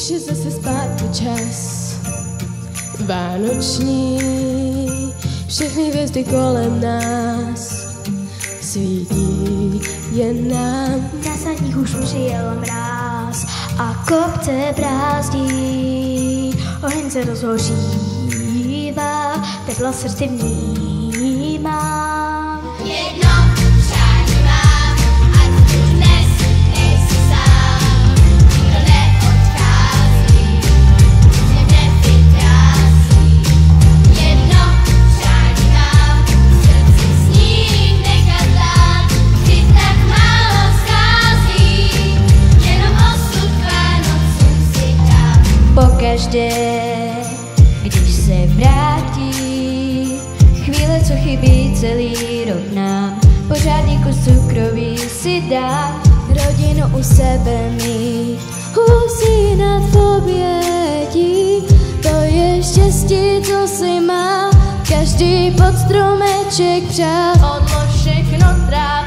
Už je zase zpátky čas vánoční, všechny hvězdy kolem nás svítí jen nám. Na sadních už přijel mráz a kopce brázdí, oheň se rozhořívá, teplo srdci vnímám. Jedno přání mám, ať už dnes nejsi sám, nikdo neodchází, mě nevytrází. Jedno přání mám, srdci sním nechat dát, kdy tak málo schází, jenom osud Vánocům si dám. Pokaždé, když se vrátí chvíle, co chybí celý rok nám, pořádný kus cukroví si dám. Rodinu u sebe mít, usínat v obětí, to je štěstí, co si má každý pod stromeček přát. Odlož všechno trávě.